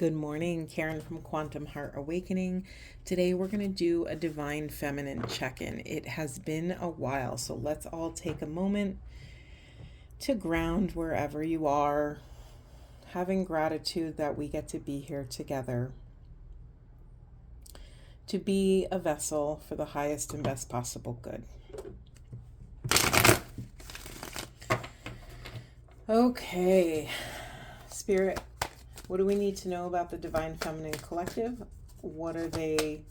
Good morning, Karen from Quantum Heart Awakening. Today we're going to do a Divine Feminine check-in. It has been a while, so let's all take a moment to ground wherever you are, having gratitude that we get to be here together, to be a vessel for the highest and best possible good. Okay, Spirit, what do we need to know about the Divine Feminine Collective? What are they?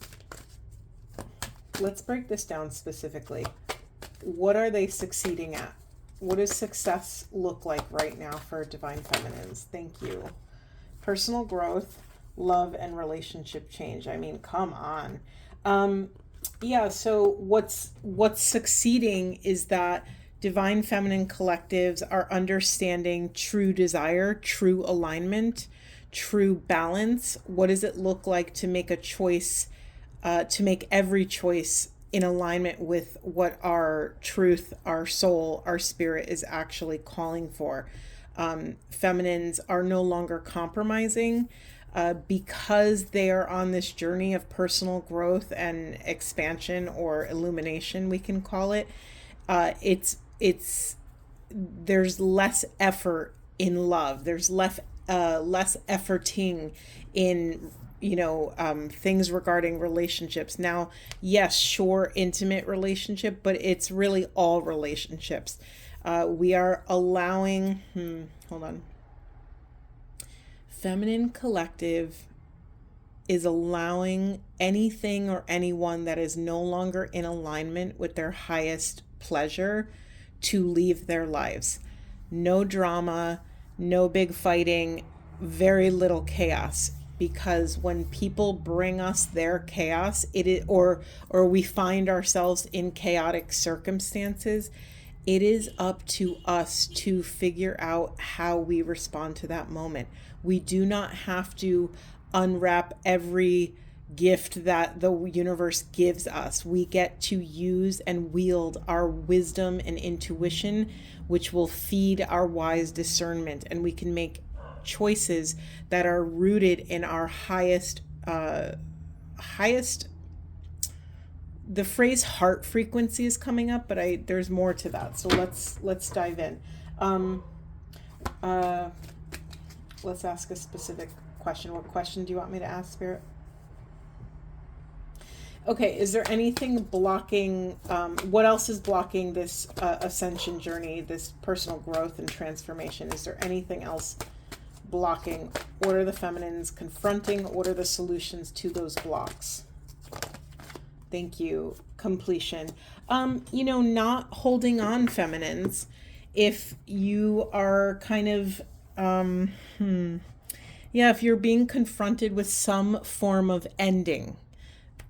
Let's break this down specifically. What are they succeeding at? What does success look like right now for Divine Feminines? Thank you. Personal growth, love, and relationship change. I mean, come on. So what's succeeding is that Divine Feminine collectives are understanding true desire, true alignment, true balance. What does it look like to make a choice, to make every choice in alignment with what our truth, our soul, our spirit is actually calling for? Feminines are no longer compromising because they are on this journey of personal growth and expansion, or illumination, we can call it. There's less effort in love. There's less efforting in things regarding relationships. Now, yes, sure, intimate relationship, but it's really all relationships. We are allowing, Feminine collective is allowing anything or anyone that is no longer in alignment with their highest pleasure to leave their lives. No drama, no big fighting, very little chaos. Because when people bring us their chaos, or we find ourselves in chaotic circumstances, it is up to us to figure out how we respond to that moment. We do not have to unwrap every gift that the universe gives us. We get to use and wield our wisdom and intuition, which will feed our wise discernment, and we can make choices that are rooted in our highest the phrase heart frequency is coming up, but there's more to that, so let's dive in. Let's ask a specific question. What question do you want me to ask, Spirit? Okay, is there anything blocking, what else is blocking this ascension journey, this personal growth and transformation? Is there anything else blocking? What are the feminines confronting? What are the solutions to those blocks? Thank you. Completion. Not holding on, feminines. If you are kind of, if you're being confronted with some form of ending,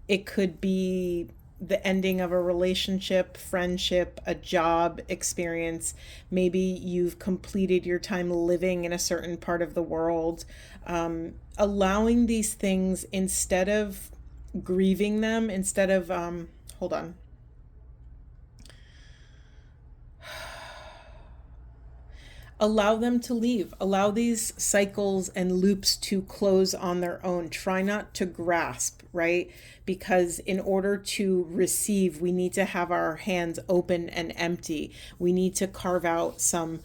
it could be the ending of a relationship, friendship, a job experience. Maybe you've completed your time living in a certain part of the world. Allowing these things, instead of grieving them, instead of, allow them to leave. Allow these cycles and loops to close on their own. Try not to grasp, right? Because in order to receive, we need to have our hands open and empty. We need to carve out some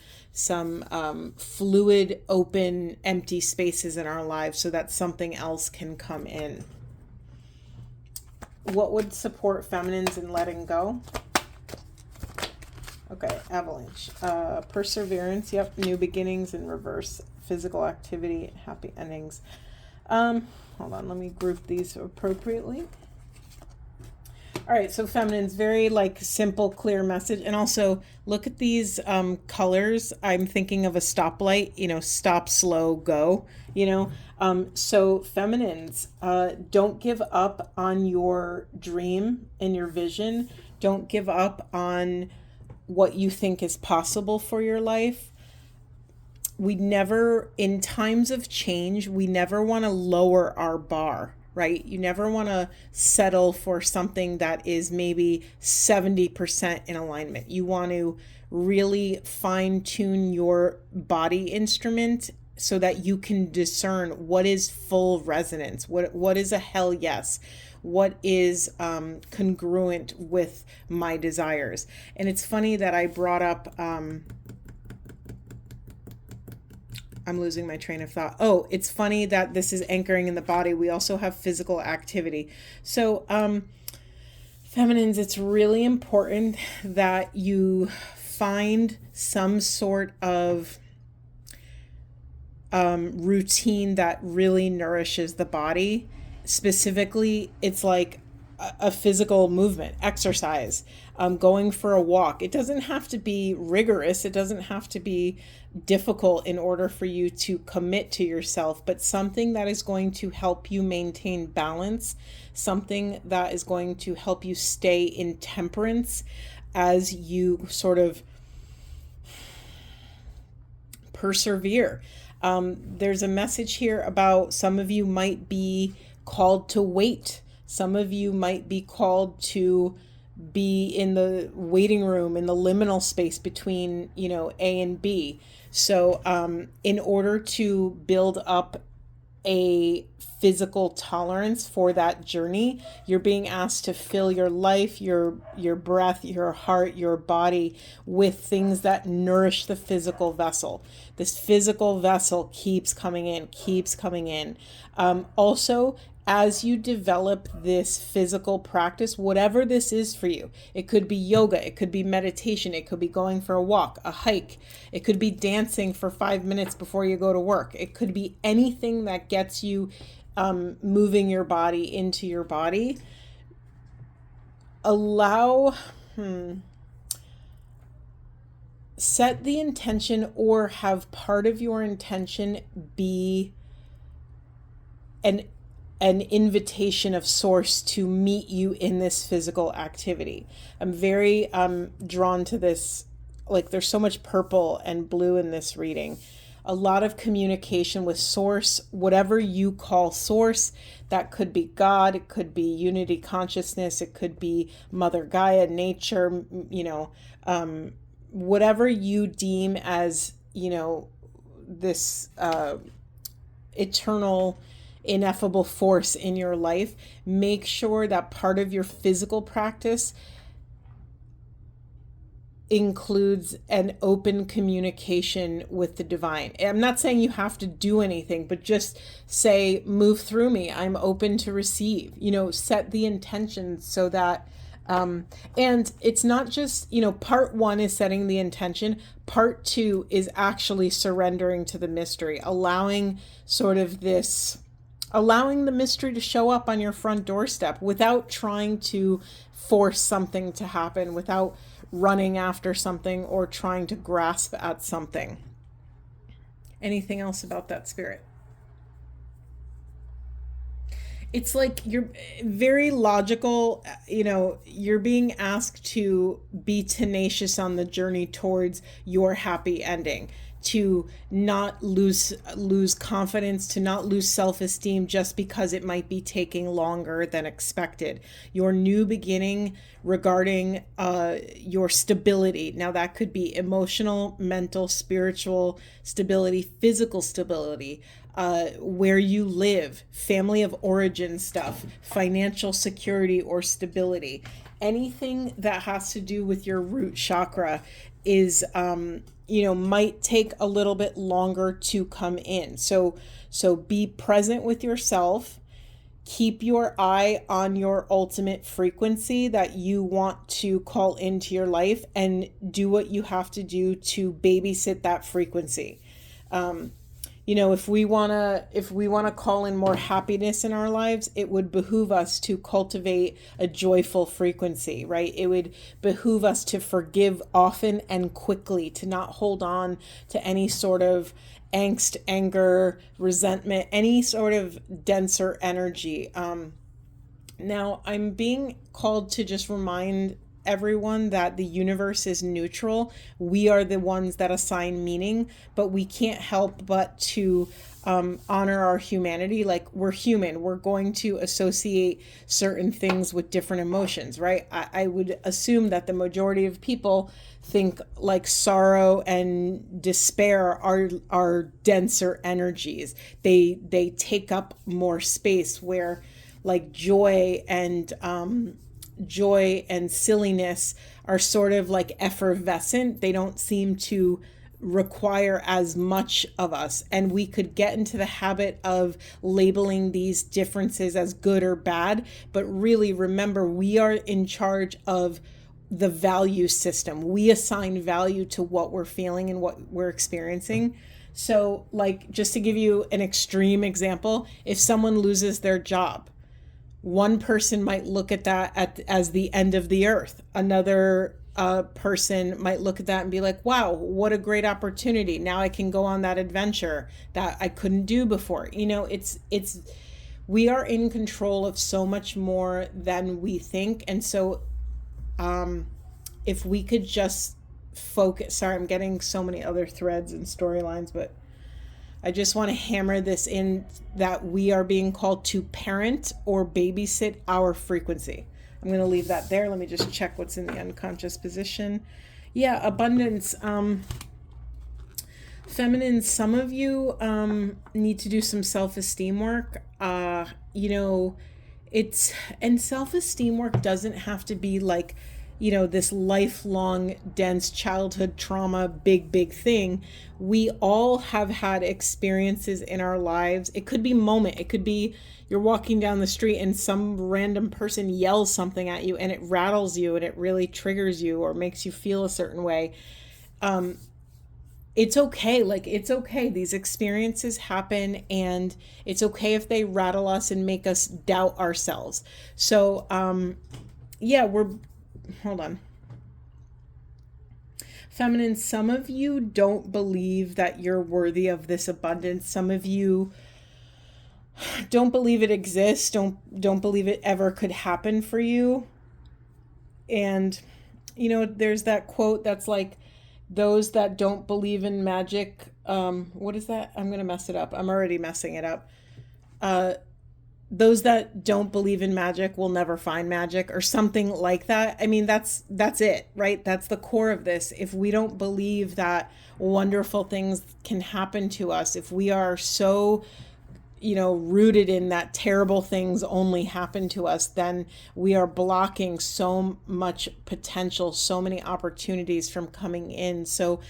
fluid, open, empty spaces in our lives so that something else can come in. What would support feminines in letting go? Okay, avalanche. Perseverance, yep, new beginnings in reverse. Physical activity, happy endings. Hold on, let me group these appropriately. All right, so feminines, very simple, clear message. And also look at these colors. I'm thinking of a stoplight, stop, slow, go, So feminines, don't give up on your dream and your vision. Don't give up on what you think is possible for your life. In times of change, we never want to lower our bar, right? You never want to settle for something that is maybe 70% in alignment. You want to really fine tune your body instrument so that you can discern what is full resonance, what is a hell yes, what is congruent with my desires. And it's funny that I brought up, I'm losing my train of thought. Oh, it's funny that this is anchoring in the body. We also have physical activity. So, feminines, it's really important that you find some sort of routine that really nourishes the body. Specifically, it's like a physical movement, exercise, going for a walk. It doesn't have to be rigorous. It doesn't have to be difficult in order for you to commit to yourself, but something that is going to help you maintain balance, something that is going to help you stay in temperance as you sort of persevere. There's a message here about some of you might be called to wait. Some of you might be called to be in the waiting room, in the liminal space between, A and B. So in order to build up a physical tolerance for that journey, you're being asked to fill your life, your breath, your heart, your body with things that nourish the physical vessel. This physical vessel keeps coming in. Also, as you develop this physical practice, whatever this is for you, it could be yoga, it could be meditation, it could be going for a walk, a hike, it could be dancing for 5 minutes before you go to work, it could be anything that gets you moving your body into your body. Set the intention, or have part of your intention be an invitation of source to meet you in this physical activity. I'm very drawn to this. Like, there's so much purple and blue in this reading. A lot of communication with source, whatever you call source. That could be God, it could be unity consciousness, it could be Mother Gaia, nature, whatever you deem as, this eternal, ineffable force in your life. Make sure that part of your physical practice includes an open communication with the divine. I'm not saying you have to do anything, but just say, move through me, I'm open to receive. Set the intention so that and it's not just, part one is setting the intention. Part two is actually surrendering to the mystery, allowing the mystery to show up on your front doorstep without trying to force something to happen, without running after something or trying to grasp at something. Anything else about that, Spirit? It's like you're very logical, you're being asked to be tenacious on the journey towards your happy ending, to not lose confidence, to not lose self-esteem just because it might be taking longer than expected. Your new beginning regarding your stability. Now that could be emotional, mental, spiritual stability, physical stability, where you live, family of origin stuff, financial security or stability. Anything that has to do with your root chakra is might take a little bit longer to come in. So be present with yourself. Keep your eye on your ultimate frequency that you want to call into your life, and do what you have to do to babysit that frequency. If we want to call in more happiness in our lives, it would behoove us to cultivate a joyful frequency, right? It would behoove us to forgive often and quickly, to not hold on to any sort of angst, anger, resentment, any sort of denser energy. Now, I'm being called to just remind everyone that the universe is neutral. We are the ones that assign meaning, but we can't help but to honor our humanity. Like, we're human. We're going to associate certain things with different emotions, right? I would assume that the majority of people think like sorrow and despair are denser energies. They take up more space, where like joy and silliness are sort of like effervescent. They don't seem to require as much of us, and we could get into the habit of labeling these differences as good or bad, but really remember, we are in charge of the value system. We assign value to what we're feeling and what we're experiencing. So, like, just to give you an extreme example, if someone loses their job, one person might look at that as the end of the earth. Another person might look at that and be like, wow, what a great opportunity. Now I can go on that adventure that I couldn't do before. We are in control of so much more than we think. And so if we could just focus, sorry, I'm getting so many other threads and storylines, but I just want to hammer this in, that we are being called to parent or babysit our frequency. I'm going to leave that there. Let me just check what's in the unconscious position. Yeah, abundance. Feminine, some of you need to do some self-esteem work. And self-esteem work doesn't have to be like, this lifelong, dense childhood trauma, big thing. We all have had experiences in our lives. It could be moment. It could be you're walking down the street and some random person yells something at you and it rattles you and it really triggers you or makes you feel a certain way. It's okay. Like, it's okay. These experiences happen, and it's okay if they rattle us and make us doubt ourselves. So, hold on. Feminine, some of you don't believe that you're worthy of this abundance. Some of you don't believe it exists, don't believe it ever could happen for you. And there's that quote that's like, those that don't believe in magic, what is that? I'm going to mess it up. I'm already messing it up. Those that don't believe in magic will never find magic, or something like that. I mean, that's it, right? That's the core of this. If we don't believe that wonderful things can happen to us, if we are so rooted in that terrible things only happen to us, then we are blocking so much potential, so many opportunities from coming in. So,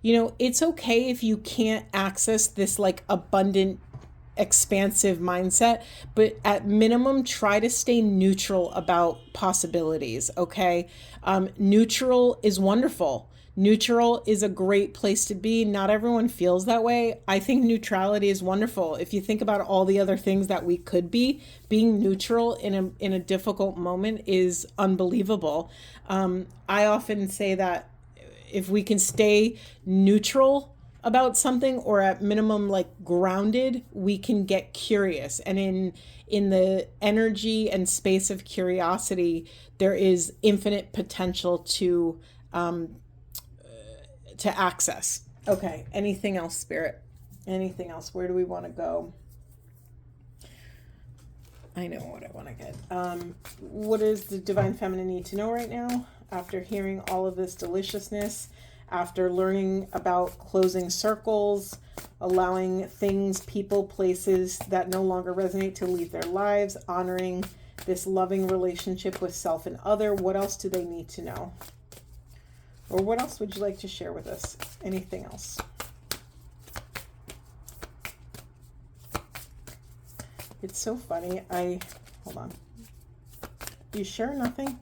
it's okay if you can't access this like abundant, expansive mindset, but at minimum, try to stay neutral about possibilities. Okay. Neutral is wonderful. Neutral is a great place to be. Not everyone feels that way. I think neutrality is wonderful. If you think about all the other things that we could be, being neutral in a difficult moment is unbelievable. I often say that if we can stay neutral about something, or at minimum like grounded, we can get curious. And in the energy and space of curiosity, there is infinite potential to access. Okay. Anything else, Spirit? Anything else? Where do we want to go? I know what I want to get. What does the Divine Feminine need to know right now? After hearing all of this deliciousness, after learning about closing circles, allowing things, people, places that no longer resonate to leave their lives, honoring this loving relationship with self and other, what else do they need to know? Or what else would you like to share with us? Anything else? It's so funny. Hold on. You sure nothing?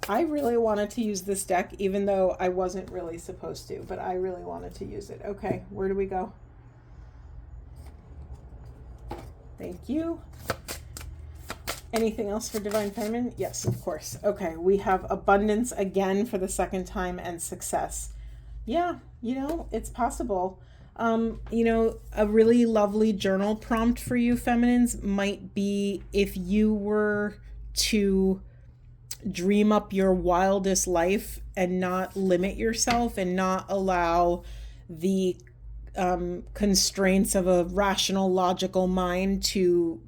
I really wanted to use this deck, even though I wasn't really supposed to, but I really wanted to use it. Okay, where do we go? Thank you. Anything else for Divine Feminine? Yes, of course. Okay, we have abundance again for the second time, and success. Yeah, it's possible. A really lovely journal prompt for you feminines might be, if you were to dream up your wildest life and not limit yourself and not allow the constraints of a rational, logical mind to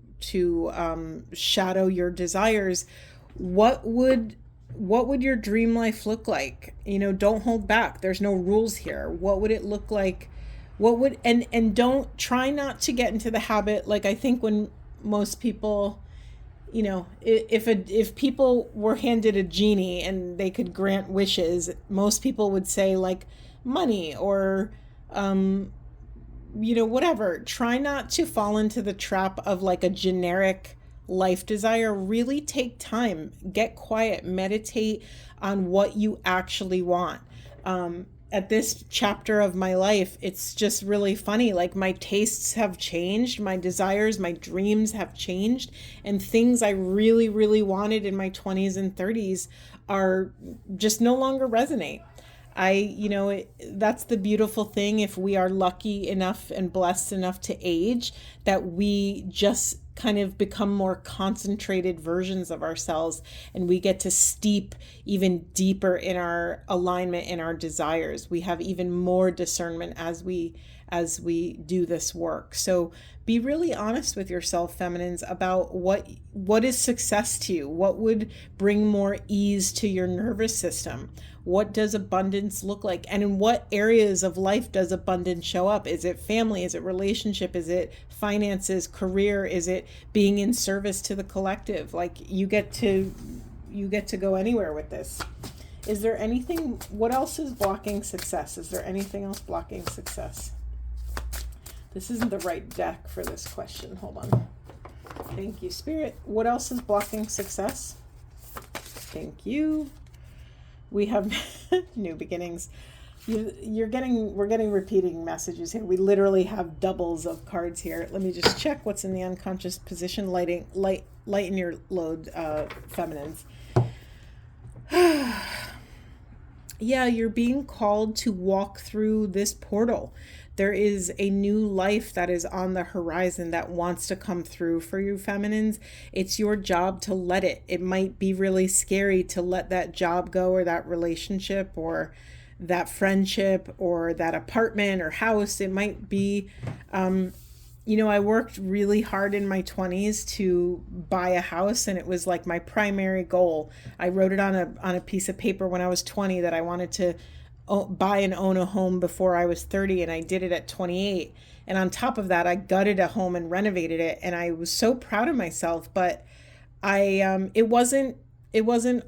shadow your desires, what would your dream life look like? Don't hold back. There's no rules here. What would it look like? What would and don't try not to get into the habit. Like, I think when most people, if people were handed a genie and they could grant wishes, most people would say like money or whatever. Try not to fall into the trap of like a generic life desire. Really take time, get quiet, meditate on what you actually want. At this chapter of my life, it's just really funny. Like, my tastes have changed, my desires, my dreams have changed, and things I really, really wanted in my 20s and 30s are just no longer resonate. That's the beautiful thing. If we are lucky enough and blessed enough to age, that we just kind of become more concentrated versions of ourselves, and we get to steep even deeper in our alignment, in our desires. We have even more discernment as we do this work. So be really honest with yourself, feminines, about what is success to you. What would bring more ease to your nervous system? What does abundance look like? And in what areas of life does abundance show up? Is it family? Is it relationship? Is it finances, career? Is it being in service to the collective? Like, you get to go anywhere with this. Is there anything, what else is blocking success? Is there anything else blocking success? This isn't the right deck for this question. Hold on. Thank you, Spirit. What else is blocking success? Thank you. We have new beginnings. We're getting repeating messages here. We literally have doubles of cards here. Let me just check what's in the unconscious position. Lighten your load, feminines. Yeah, you're being called to walk through this portal. There is a new life that is on the horizon that wants to come through for you, feminines. It's your job to let it. It might be really scary to let that job go, or that relationship, or that friendship, or that apartment or house. It might be, I worked really hard in my 20s to buy a house, and it was like my primary goal. I wrote it on a piece of paper when I was 20 that I wanted to buy and own a home before I was 30, and I did it at 28. And on top of that, I gutted a home and renovated it, and I was so proud of myself. But it wasn't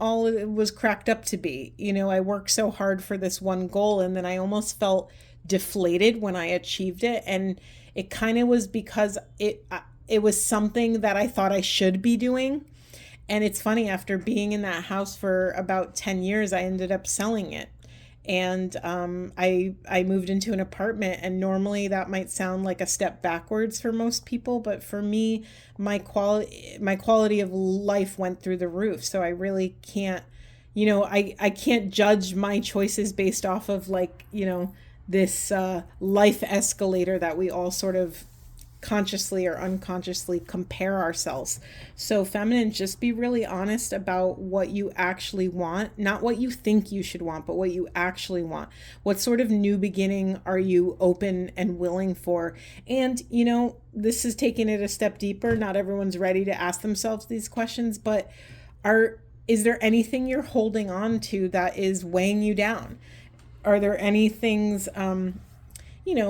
all it was cracked up to be. I worked so hard for this one goal, and then I almost felt deflated when I achieved it. And it kind of was because it was something that I thought I should be doing. And it's funny, after being in that house for about 10 years, I ended up selling it. And I moved into an apartment, and normally that might sound like a step backwards for most people, but for me, my quality of life went through the roof. So I really can't, I can't judge my choices based off of this life escalator that we all sort of consciously or unconsciously compare ourselves. So feminine, just be really honest about what you actually want, not what you think you should want, but what you actually want. What sort of new beginning are you open and willing for? And, this is taking it a step deeper. Not everyone's ready to ask themselves these questions, but is there anything you're holding on to that is weighing you down? Are there any things,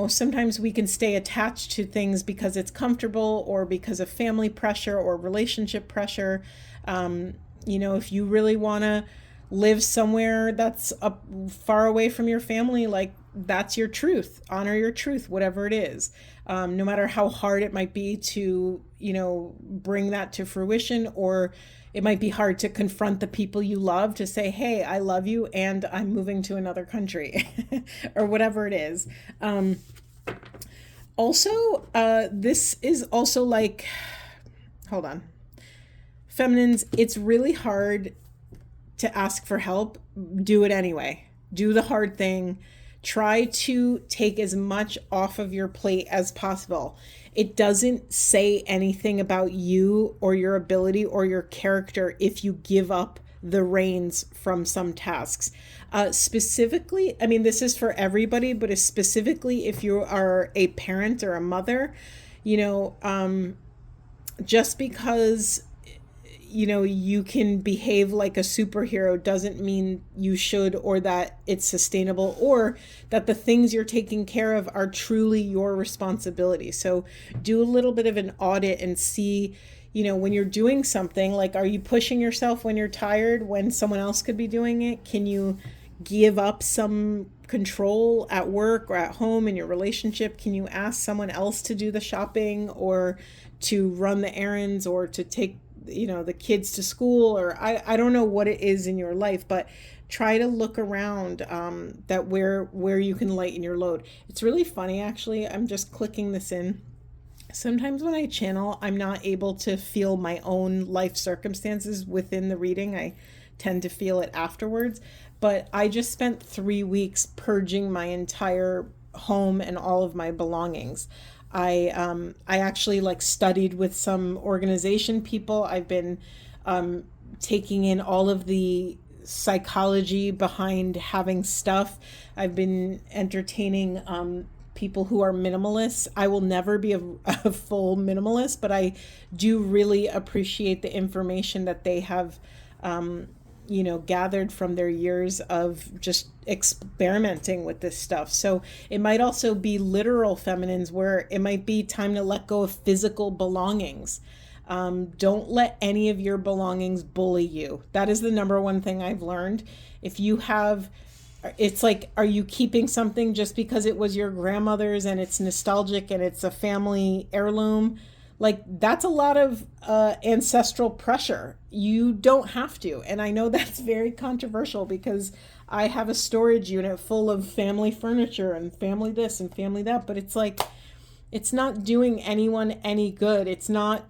sometimes we can stay attached to things because it's comfortable, or because of family pressure or relationship pressure. If you really want to live somewhere that's far away from your family, like, that's your truth. Honor your truth, whatever it is. No matter how hard it might be to, bring that to fruition, or it might be hard to confront the people you love, to say, hey, I love you and I'm moving to another country or whatever it is. This is also like, hold on. Feminines, it's really hard to ask for help. Do it anyway. Do the hard thing. Try to take as much off of your plate as possible. It doesn't say anything about you or your ability or your character if you give up the reins from some tasks. Specifically, I mean, this is for everybody, but specifically if you are a parent or a mother, just because you can behave like a superhero doesn't mean you should, or that it's sustainable, or that the things you're taking care of are truly your responsibility. So do a little bit of an audit and see, when you're doing something, like, are you pushing yourself when you're tired when someone else could be doing it? Can you give up some control at work or at home in your relationship? Can you ask someone else to do the shopping, or to run the errands, or to take the kids to school? Or I don't know what it is in your life, but try to look around, that where you can lighten your load. It's really funny, actually. I'm just clicking this in. Sometimes when I channel, I'm not able to feel my own life circumstances within the reading. I tend to feel it afterwards. But I just spent 3 weeks purging my entire home and all of my belongings. I actually studied with some organization people. I've been taking in all of the psychology behind having stuff. I've been entertaining people who are minimalists. I will never be a full minimalist, but I do really appreciate the information that they have gathered from their years of just experimenting with this stuff. So it might also be literal feminines, where it might be time to let go of physical belongings. Don't let any of your belongings bully you. That is the number one thing I've learned. If you have, it's like, are you keeping something just because it was your grandmother's and it's nostalgic and it's a family heirloom? Like, that's a lot of ancestral pressure. You don't have to. And I know that's very controversial, because I have a storage unit full of family furniture and family this and family that, but it's like, it's not doing anyone any good. It's not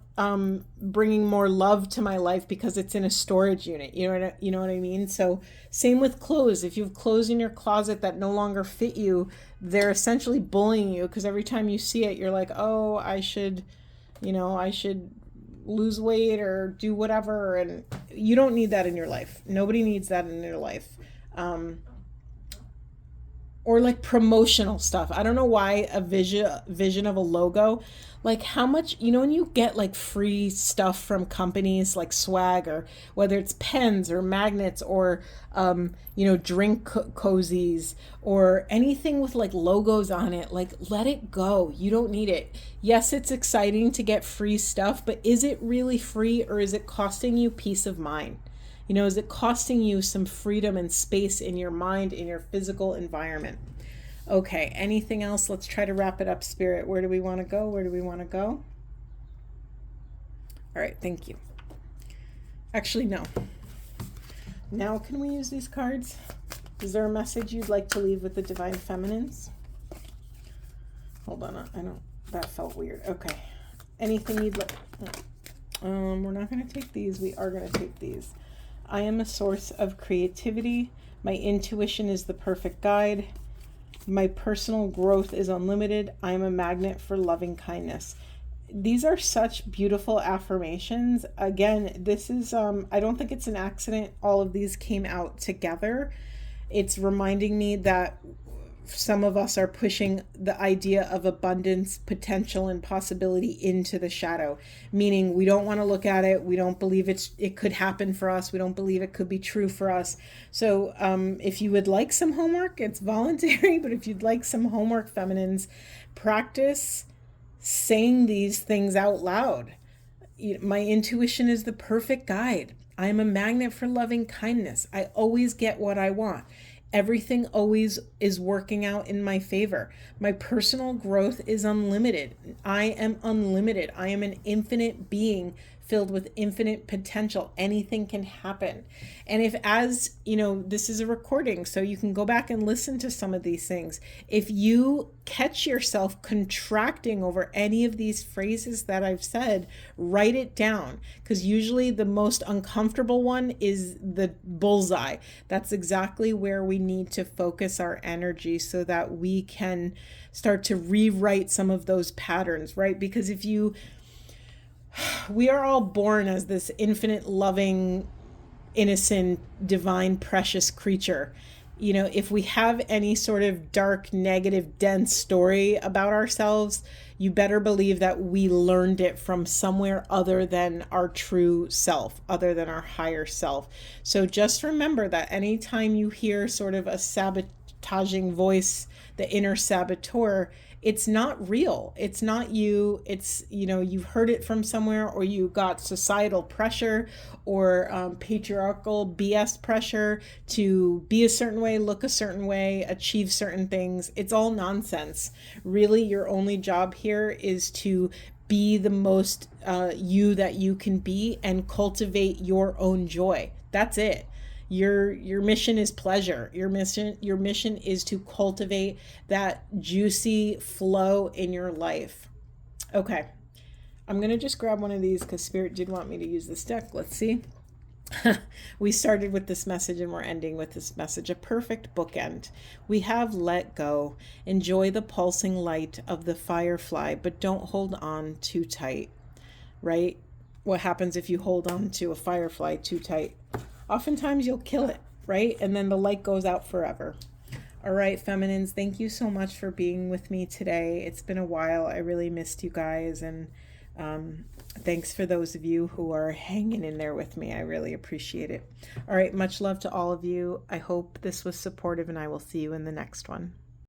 bringing more love to my life because it's in a storage unit. You know what I mean? So same with clothes. If you have clothes in your closet that no longer fit you, they're essentially bullying you, because every time you see it, you're like, oh, I should lose weight or do whatever. And you don't need that in your life. Nobody needs that in their life. Or like promotional stuff. I don't know why a vision of a logo, like how much, when you get like free stuff from companies like swag, or whether it's pens or magnets, or drink cozies, or anything with like logos on it, like, let it go. You don't need it. Yes, it's exciting to get free stuff, but is it really free, or is it costing you peace of mind? Is it costing you some freedom and space in your mind, in your physical environment? Okay, anything else? Let's try to wrap it up, Spirit. Where do we want to go? Where do we want to go? All right, thank you. Actually, no. Now, can we use these cards? Is there a message you'd like to leave with the Divine Feminines? Hold on, that felt weird. Okay. Anything you'd like? We're not going to take these. We are going to take these. I am a source of creativity. My intuition is the perfect guide. My personal growth is unlimited. I am a magnet for loving kindness. These are such beautiful affirmations. Again, this is, I don't think it's an accident all of these came out together. It's reminding me that some of us are pushing the idea of abundance, potential, and possibility into the shadow, meaning we don't want to look at it. We don't believe it could happen for us. We don't believe it could be true for us. So if you would like some homework, it's voluntary, but if you'd like some homework, feminines, practice saying these things out loud. My intuition is the perfect guide. I am a magnet for loving kindness. I always get what I want. Everything always is working out in my favor. My personal growth is unlimited. I am unlimited. I am an infinite being filled with infinite potential. Anything can happen. And if, as this is a recording, so you can go back and listen to some of these things. If you catch yourself contracting over any of these phrases that I've said, write it down, because usually the most uncomfortable one is the bullseye. That's exactly where we need to focus our energy, so that we can start to rewrite some of those patterns, right? Because we are all born as this infinite loving innocent, divine, precious creature. You know, if we have any sort of dark, negative, dense story about ourselves, you better believe that we learned it from somewhere other than our true self, other than our higher self. So just remember that anytime you hear sort of a sabotaging voice, the inner saboteur, it's not real. It's not you. It's, you know, you've heard it from somewhere, or you got societal pressure or patriarchal BS pressure to be a certain way, look a certain way, achieve certain things. It's all nonsense. Really, your only job here is to be the most you that you can be and cultivate your own joy. That's it. Your mission is pleasure. Your mission is to cultivate that juicy flow in your life. Okay. I'm going to just grab one of these because Spirit did want me to use this deck. Let's see. We started with this message and we're ending with this message. A perfect bookend. We have let go. Enjoy the pulsing light of the firefly, but don't hold on too tight. Right? What happens if you hold on to a firefly too tight? Oftentimes you'll kill it, right? And then the light goes out forever. All right, feminines, thank you so much for being with me today. It's been a while. I really missed you guys. And thanks for those of you who are hanging in there with me. I really appreciate it. All right, much love to all of you. I hope this was supportive, and I will see you in the next one.